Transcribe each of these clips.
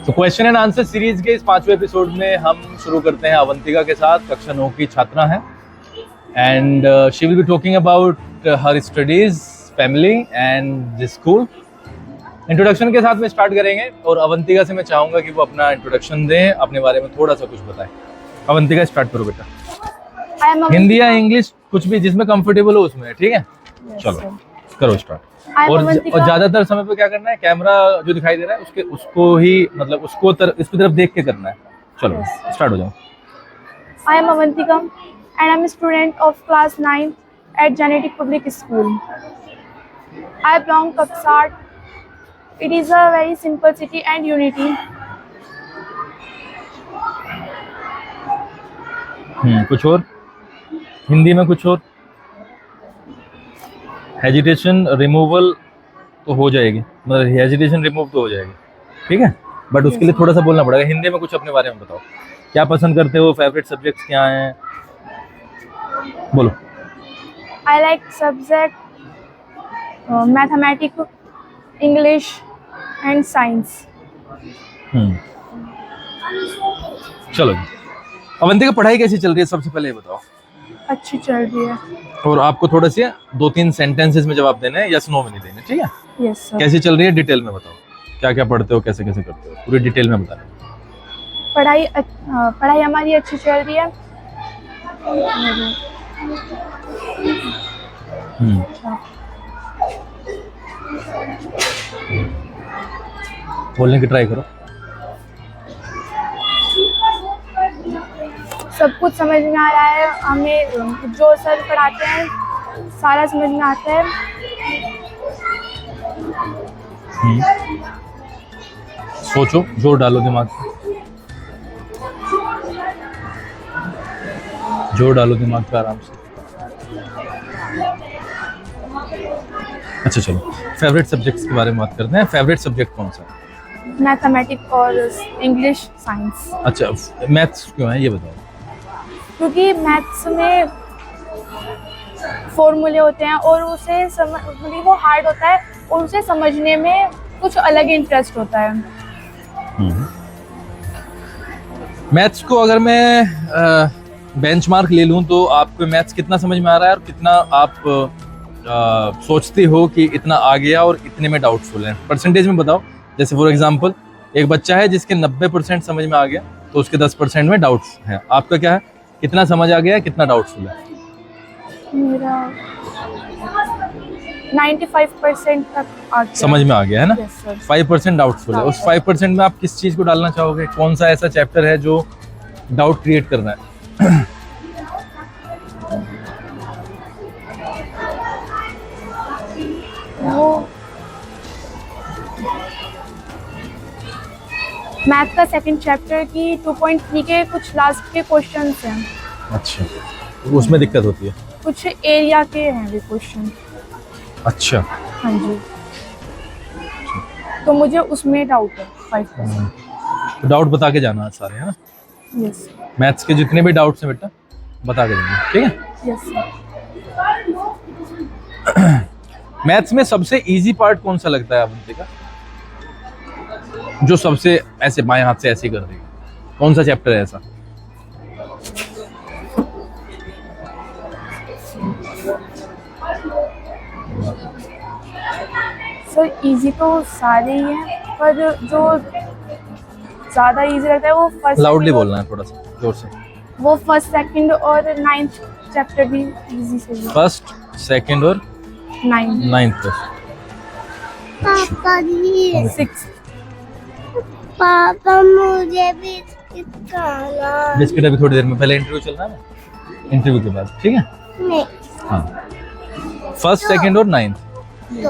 तो question and answer series के इस 5वें एपिसोड में हम शुरू करते हैं अवंतिका के साथ। कक्षा 9 की छात्रा है and she will be talking about her studies, family and school. Introduction के साथ में स्टार्ट करेंगे और अवंतिका से मैं चाहूंगा कि वो अपना इंट्रोडक्शन दें, अपने बारे में थोड़ा सा कुछ बताएं। अवंतिका स्टार्ट करो बेटा। हिंदी या इंग्लिश कुछ भी जिसमें कंफर्टेबल हो उसमें, ठीक है? चलो करो स्टार्ट। और ज्यादातर समय पे क्या करना है, कैमरा जो दिखाई दे रहा है उसको ही मतलब इसकी तरफ देख के करना है। चलो स्टार्ट हो जाओ। I am Avantika and I am a student of class 9 at Genetic Public School. I belong to Kapsat. It is a very simple city and unity. कुछ और हिंदी में कुछ और हेजिटेशन रिमूवल तो हो जाएगी, मतलब हेजिटेशन रिमूव तो हो जाएगी, ठीक है? बट उसके लिए थोड़ा सा बोलना पड़ेगा। हिंदी में कुछ अपने बारे में बताओ, क्या पसंद करते हो, फेवरेट सब्जेक्ट्स क्या हैं, बोलो। I like subject mathematics, English and science. चलो जी, अवंतिका पढ़ाई कैसी चल रही है सबसे पहले ये बताओ। अच्छी चल रही है। और आपको थोड़ा सा 2-3 सेंटेंसेस में जवाब देने हैं, यस नो में नहीं देने, ठीक है? Yes sir. कैसी चल रही है डिटेल में बताओ, क्या क्या पढ़ते हो, कैसे कैसे करते हो, पूरी डिटेल में बताना। पढ़ाई हमारी अच्छी चल रही है। बोलने की ट्राई करो। सब कुछ समझ में आ रहा है हमें, जो सर पढ़ाते हैं सारा समझ में आता है। सोचो, जोर डालो दिमाग पे, जोर डालो दिमाग पे आराम से। अच्छा चलो, फेवरेट सब्जेक्ट्स के बारे में बात करते हैं। फेवरेट सब्जेक्ट कौन सा है? मैथमेटिक्स और इंग्लिश, साइंस। अच्छा, मैथ्स क्यों है ये बताओ। क्योंकि मैथ्स में फॉर्मूले होते हैं और उसे मतलब वो हार्ड होता है और उसे समझने में कुछ अलग इंटरेस्ट होता है। मैथ्स को अगर मैं बेंचमार्क ले लूं तो आपको मैथ्स कितना समझ में आ रहा है और कितना आप सोचते हो कि इतना आ गया और इतने में डाउटफुल है, परसेंटेज में बताओ। जैसे फॉर एग्जांपल एक बच्चा है जिसके 90% समझ में आ गया तो उसके 10% में डाउट्स हैं। आपका क्या है, कितना समझ आ गया, कितना डाउटफुल है? मेरा 95% तक आ गया। समझ में आ गया है ना? yes, 5% डाउटफुल है। उस 5% में आप किस चीज को डालना चाहोगे? कौन सा ऐसा चैप्टर है जो डाउट क्रिएट कर रहा है? वो मैथ का सेकंड चैप्टर की 2.3 के कुछ लास्ट के क्वेश्चंस हैं। अच्छा, तो उसमें दिक्कत होती है? कुछ एरिया के हैं भी क्वेश्चन। अच्छा, हाँ जी, तो मुझे उसमें डाउट है 5%। तो डाउट बता के जाना है सारे, है ना? यस। मैथ्स के जितने भी डाउट्स हैं बेटा बता के जाना, ठीक है? यस। मैथ्स में सबसे इजी पार्ट कौन सा लगता है अवंतिका, जो सबसे ऐसे बाएं हाथ से ऐसे कर देगा? कौन सा चैप्टर है ऐसा? सर इजी तो सारे ही हैं, पर जो ज्यादा इजी लगता है वो फर्स्ट। लाउडली बोलना है थोड़ा सा, जोर से। वो फर्स्ट, सेकंड और 9th चैप्टर भी इजी से है। फर्स्ट, सेकंड और 9th। पापा जी, 6। पापा मुझे बिस्किट खाना। बिस्किट अभी थोड़ी देर में, पहले इंटरव्यू चल रहा है ना, इंटरव्यू के बाद, ठीक है? नहीं, हाँ, फर्स्ट, सेकंड और 9th। दो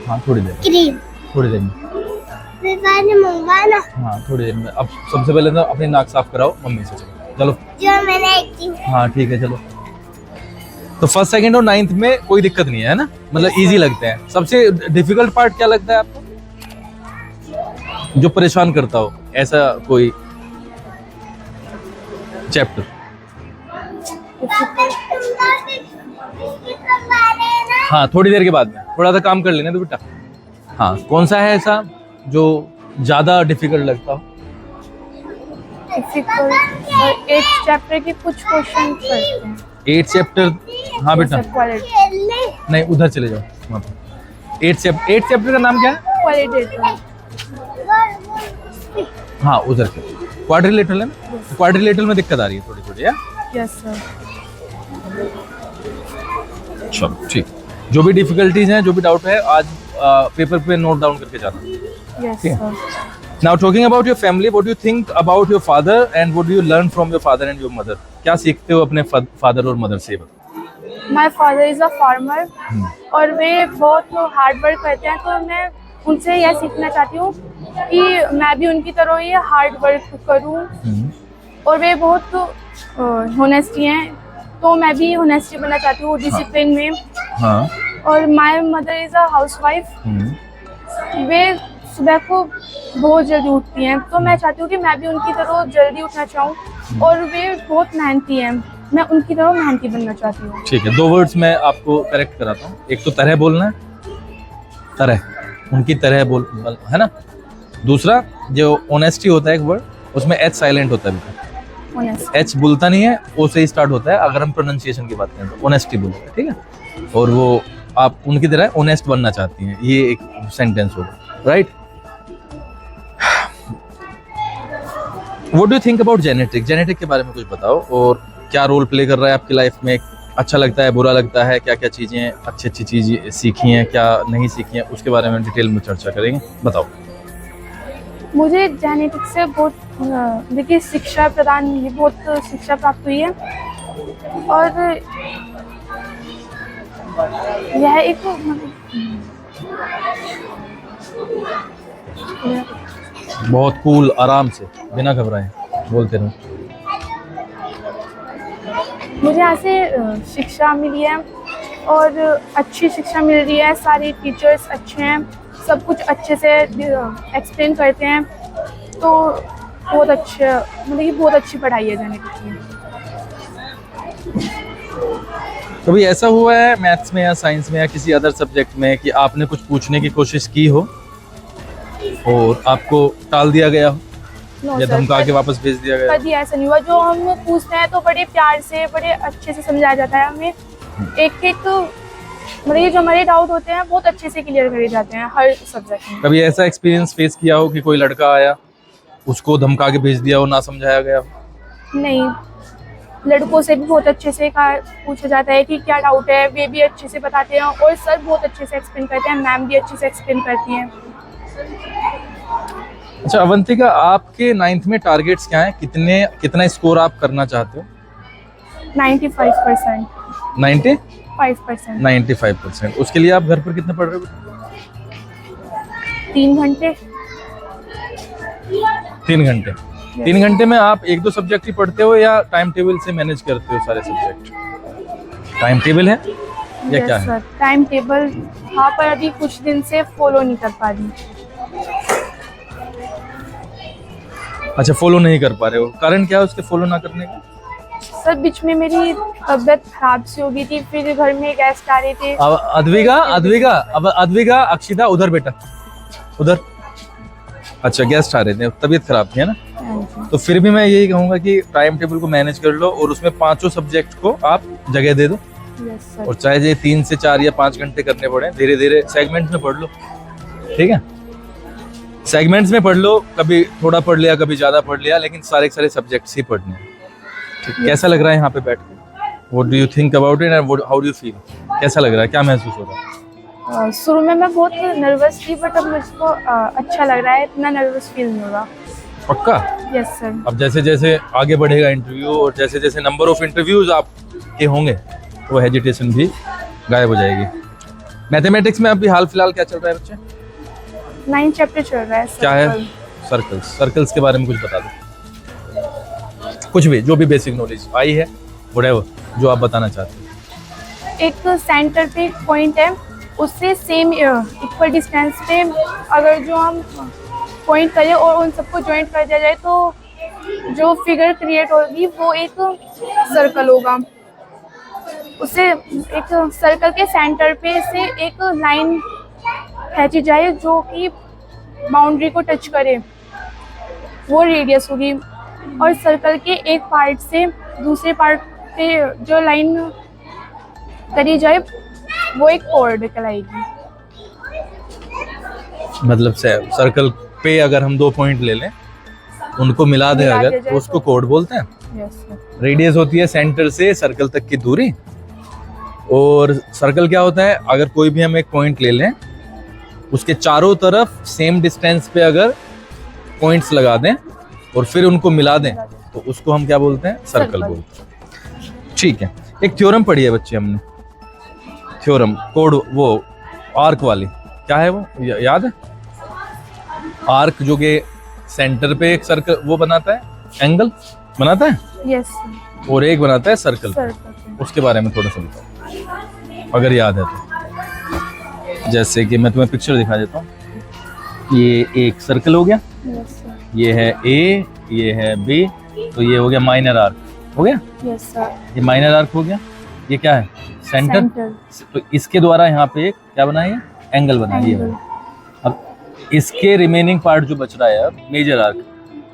हाँ थोड़ी देर, क्रीम थोड़ी देर में। मंगवाना हाँ थोड़ी देर में। अब सबसे पहले तो अपनी नाक साफ कराओ मम्मी से। चलो जो मैंने की। हाँ ठीक है, चलो। तो फर्स्ट, सेकंड और 9th में कोई दिक्कत नहीं है ना, मतलब इजी लगते हैं। सबसे डिफिकल्ट पार्ट क्या लगता है आपको, जो परेशान करता हो, ऐसा कोई चैप्टर? हाँ थोड़ी देर के बाद में, थोड़ा सा काम कर लेने तो बेटा। हाँ, कौन सा है ऐसा जो ज़्यादा डिफिकल्ट लगता हो? डिफिकल्ट और 8th चैप्टर के कुछ क्वेश्चन करते हैं 8 चैप्टर, हाँ बेटा, क्वालिटी नहीं उधर चले जाओ वहाँ पे। 8 चैप्टर का नाम क्या है? क्वालिटेटिव। हाँ उधर के क्वाड्रिलेटरल है ना, क्वाड्रिलेटरल में दिक्कत आ रही है थोड़ी थोड़ी, है? Yes sir. चलो ठीक, जो भी डिफिकल्टीज हैं, जो भी डाउट है, आज पेपर पे नोट डाउन करके जाना। यस ठीक है। Sir. Now talking about your family, what do you think about your father and what do you learn from your father and your mother? क्या सीखते हो अपने फादर और मदर से? My father is a farmer और वे बहुत hard work करते हैं, तो मैं उनसे यह सीखना चाहती हूँ कि मैं भी उनकी तरह ही हार्ड वर्क करूँ। और वे बहुत होनेस्टी हैं, तो मैं भी होनेस्टी बनना चाहती हूँ डिसिप्लिन में। हाँ। और my mother is a housewife. वे सुबह को बहुत जल्दी उठती हैं, तो मैं चाहती हूँ कि मैं भी उनकी तरह जल्दी उठना चाहूँ। और वे बहुत मेहनती हैं, मैं उनकी तरह मेहनती बनना चाहती हूँ। ठीक है, 2 वर्ड्स मैं आपको करेक्ट कराता हूँ। एक तो तरह बोलना है, तरह, उनकी तरह बोल, है ना। दूसरा जो ऑनेस्टी होता है एक वर्ड, उसमें एच साइलेंट होता है बेटा, एच बोलता नहीं है, ओ से ही स्टार्ट होता है। अगर हम प्रोनाउंसिएशन की बात करें तो ऑनेस्टी बोलते हैं, ठीक है। और वो आप उनकी तरह ऑनेस्ट बनना चाहती हैं, ये एक सेंटेंस होगा, right. What do you think about genetic? Genetic के बारे में कुछ बताओ, और क्या रोल प्ले कर रहा है आपकी लाइफ में? अच्छा लगता है, बुरा लगता है, क्या क्या चीज़ें अच्छी अच्छी चीज़ें सीखी हैं, क्या नहीं सीखी हैं, उसके बारे में डिटेल में चर्चा करेंगे। बताओ। मुझे जेनेटिक्स से बहुत देखिए शिक्षा प्रदान हुई, बहुत शिक्षा प्राप्त हुई है। और यह एक बहुत कूल, आराम से, बिना घबराए बोलते रहो। मुझे यहाँ से शिक्षा मिली है और अच्छी शिक्षा मिल रही है। सारे टीचर्स अच्छे हैं, सब कुछ अच्छे से एक्सप्लेन करते हैं, तो बहुत अच्छा, मतलब कि बहुत अच्छी पढ़ाई है जेनेटिक्स में। कभी ऐसा हुआ है मैथ्स में या साइंस में या किसी अदर सब्जेक्ट में कि आपने कुछ पूछने की कोशिश की हो और आपको टाल दिया गया हो या धमका के वापस भेज दिया गया? कभी ऐसा नहीं हुआ। जो हम पूछते हैं तो बड़े प्यार से, बड़े अच्छे से समझाया जाता है हमें। एक एक मतलब ये जो हमारे डाउट होते हैं बहुत अच्छे से क्लियर करे जाते हैं हर सब्जेक्ट में। कभी ऐसा एक्सपीरियंस फेस किया हो कि कोई लड़का आया, उसको धमका के भेज दिया हो, ना समझाया गया हो? नहीं, लड़कों से भी बहुत अच्छे से पूछा जाता है कि क्या डाउट है, वे भी अच्छे से बताते हैं और सर बहुत अच्छे से एक्सप्लेन करते हैं, मैम भी अच्छे से एक्सप्लेन करती हैं। अच्छा अवंतिका, आपके 9th में टारगेट्स क्या हैं? कितना स्कोर आप करना चाहते हो? 95%। 95%? 95%। उसके लिए आप घर पर कितना पढ़ रहे हो? 3 घंटे। 3 घंटे। 3 घंटे में आप 1-2 सब्जेक्ट ही पढ़ते हो या टाइम टेबल से मैनेज करते हो सारे सब्जेक्ट? टाइम टेबल है या क्या है? टाइम टेबल हाँ, पर अभी कुछ दिन से फॉलो नहीं कर पा रही। अच्छा, फॉलो नहीं कर पा रहे हो, कारण क्या है उसके फॉलो ना करने का? सर बीच में मेरी तबीयत खराब सी हो गई थी, फिर घर में गेस्ट आ रहे थे। अद्विका, अक्षिता उधर बेटा, उधर। अच्छा, गेस्ट आ रहे थे, तबीयत खराब थी, है ना? तो फिर भी मैं यही कहूंगा कि टाइम टेबल को मैनेज कर लो और उसमें 5 सब्जेक्ट को आप जगह दे दो। और चाहे ये 3 से 4 या 5 घंटे करने पड़े, धीरे धीरे सेगमेंट में पढ़ लो, ठीक है? सेगमेंट्स में पढ़ लो, कभी थोड़ा पढ़ लिया, कभी ज्यादा पढ़ लिया, लेकिन सारे सब्जेक्ट्स ही पढ़ने हैं। कैसा लग रहा है यहाँ पे बैठ के? What do you think about it and how do you feel? कैसा लग रहा है, क्या महसूस हो रहा है? शुरू में मैं बहुत नर्वस थी, बट अब मुझको अच्छा लग रहा है, इतना नर्वस फील नहीं हो रहा। पक्का? Yes sir. अब जैसे जैसे आगे बढ़ेगा इंटरव्यू और जैसे जैसे नंबर ऑफ इंटरव्यूज आपके होंगे, वो हेजिटेशन भी गायब हो जाएगी। मैथमेटिक्स में अभी हाल फिलहाल क्या चल रहा है बच्चे? 9 चैप्टर चल रहा है। क्या है? सर्कल्स के बारे में कुछ बता दो, कुछ भी, जो भी बेसिक नॉलेज आई है, व्हाटएवर जो आप बताना चाहते हैं। एक सेंटर पे एक पॉइंट है, उससे सेम इक्वल डिस्टेंस पे अगर जो हम पॉइंट करें और उन सबको ज्वाइंट कर दिया जाए तो जो फिगर क्रिएट होगी वो एक सर्कल होगा। उससे एक सर्कल के सेंटर पे से एक लाइन खींची जाए जो कि बाउंड्री को टच करे वो रेडियस होगी, और सर्कल के एक पार्ट से दूसरे पार्ट पे जो लाइन करी जाए वो एक कोड कहलाएगी। मतलब सर्कल पे अगर हम 2 पॉइंट ले लें, उनको मिला दें मिला अगर, दिया जाए तो उसको कोड बोलते हैं। Yes sir. रेडियस होती है सेंटर से सर्कल तक की दूरी, और सर्कल क्या होता है, अगर कोई भी हम एक पॉइंट ले लें, उसके चारों तरफ सेम डिस्टेंस पे अगर पॉइंट्स लगा दें और फिर उनको मिला दें, तो उसको हम क्या बोलते हैं, सर्कल सर्कल। बोलते हैं। ठीक है, एक थ्योरम पढ़ी है बच्चे हमने, थ्योरम कोड, वो आर्क वाली, क्या है वो, याद है? आर्क जो कि सेंटर पे एक सर्कल वो बनाता है, एंगल बनाता है, यस सर। और एक बनाता है सर्कल। सर्कल। उसके बारे में थोड़ा सा बताओ अगर याद है तो। जैसे कि मैं तुम्हें पिक्चर दिखा देता हूँ, ये एक सर्कल हो गया, यस सर। ये है ए, ये है बी, तो ये हो गया माइनर आर्क, हो गया, यस सर। ये माइनर आर्क हो गया। ये क्या है, सेंटर, सेंटर। तो इसके द्वारा यहाँ पे एक क्या बना है, एंगल बना है। ये एंगल। अब इसके रिमेनिंग पार्ट जो बच रहा है, अब मेजर आर्क,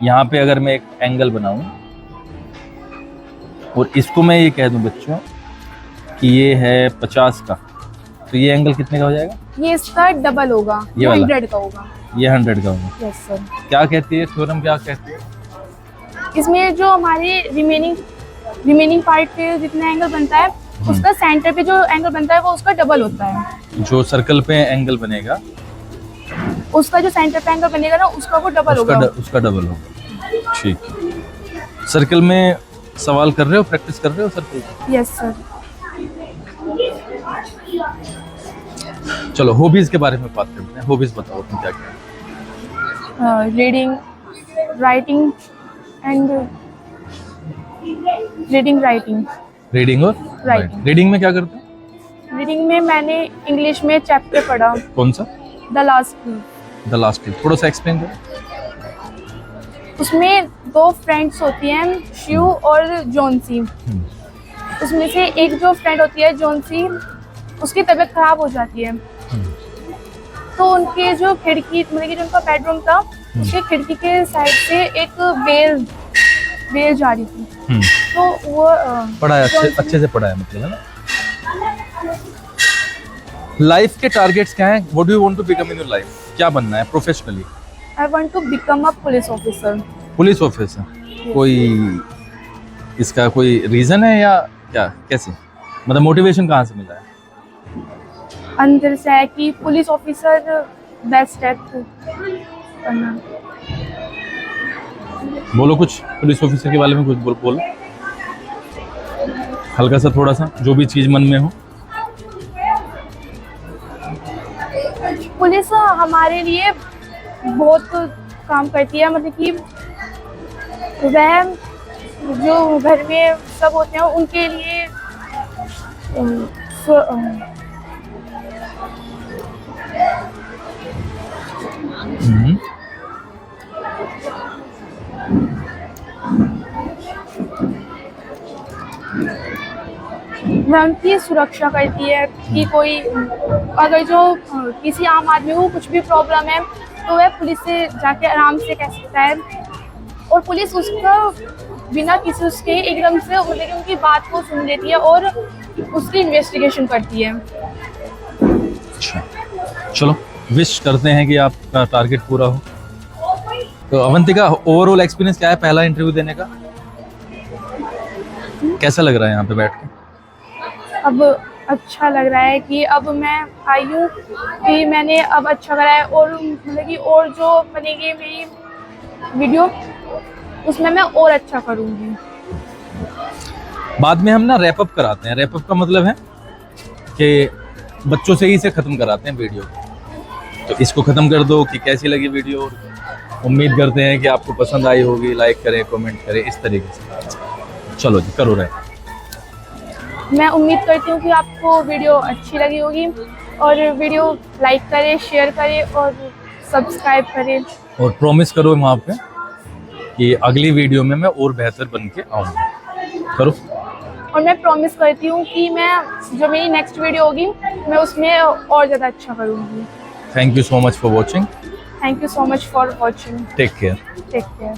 यहाँ पे अगर मैं एक एंगल बनाऊं और इसको मैं ये कह दूं बच्चों कि ये है 50 का, तो ये एंगल कितने का हो जाएगा, ये इसका डबल होगा, ये वाला? 100 का होगा। ये 100 का होगा। Yes sir. क्या कहती है थ्योरम, क्या कहती है? इसमें जो हमारे रिमेनिंग पार्ट पे जितना एंगल बनता है उसका सेंटर पे जो एंगल बनता है वो उसका डबल होता है। जो सर्कल पे एंगल बनेगा, उसका जो सेंटर पे एंगल बनेगा ना उसका वो डबल होगा। उसका डबल होगा। ठीक है, सर्कल में सवाल कर रहे हो, प्रैक्टिस कर रहे हो सर्कल की? Yes sir. चलो हॉबीज के बारे में बात करते हैं। हॉबीज बताओ तुम क्या क्या? Reading, writing and writing. Reading और Writing। रीडिंग में क्या करते हो? रीडिंग में मैंने इंग्लिश में चैप्टर पढ़ा, कौन सा? The last. The last year, थोड़ा सा एक्सप्लेन करो। उसमें 2 फ्रेंड्स होती हैं, शिव और जॉन्सी। उसमें से एक जो फ्रेंड होती है जॉन्सी, उसकी तबीयत खराब हो जाती है, तो उनके जो खिड़की, मतलब कि जो उनका बेडरूम था, उसके खिड़की के साइड से एक बेल जा रही थी। तो वो पढ़ा है, अच्छे से पढ़ा है, मतलब है ना। लाइफ के टारगेट्स क्या हैं? What do you want to become in your life? क्या बनना है professionally? I want to become a police officer. Police officer? कोई इसका कोई रीजन है या क्या, कैसे, मतलब मोटिवेशन कहाँ से मिला है? अंदर से है कि पुलिस ऑफिसर बेस्ट है करना। बोलो कुछ पुलिस ऑफिसर के बारे में, कुछ बोलो हल्का सा, थोड़ा सा, जो भी चीज मन में हो। पुलिस हमारे लिए बहुत काम करती है, मतलब कि वह जो घर में सब होते हैं उनके लिए वह उनकी सुरक्षा करती है कि कोई अगर जो किसी आम आदमी को कुछ भी प्रॉब्लम है तो वह पुलिस से जाके आराम से कह सकता है, और पुलिस उसका बिना किसी उसके एकदम से मतलब कि उनकी बात को सुन लेती है और उसकी इन्वेस्टिगेशन करती है। अच्छा, चलो विश करते हैं कि आपका टारगेट पूरा हो। तो अवंतिका, ओवरऑल एक्सपीरियंस क्या है पहला इंटरव्यू देने का? कैसा लग रहा है यहाँ पे बैठ के? अब अच्छा लग रहा है कि अब मैं आई हूँ कि मैंने अब अच्छा करा है, और मतलब कि और जो बनेगी मेरी वीडियो उसमें मैं और अच्छा करूँगी। बाद में हम ना रैप अप कराते हैं। रैप अप का मतलब है कि बच्चों से ही इसे ख़त्म कराते हैं वीडियो। तो इसको ख़त्म कर दो कि कैसी लगी वीडियो। उम्मीद करते हैं कि आपको पसंद आई होगी, लाइक करें, कमेंट करें, इस तरीके से। चलो जी, करो रैप। मैं उम्मीद करती हूँ कि आपको वीडियो अच्छी लगी होगी, और वीडियो लाइक करें, शेयर करें और सब्सक्राइब करें। और प्रॉमिस करो वहाँ पे कि अगली वीडियो में मैं और बेहतर बन के आऊँगा। करो। और मैं प्रॉमिस करती हूँ कि मैं जो मेरी नेक्स्ट वीडियो होगी मैं उसमें और ज़्यादा अच्छा करूँगी। Thank you so much for watching. Thank you so much for watching. Take care. Take care.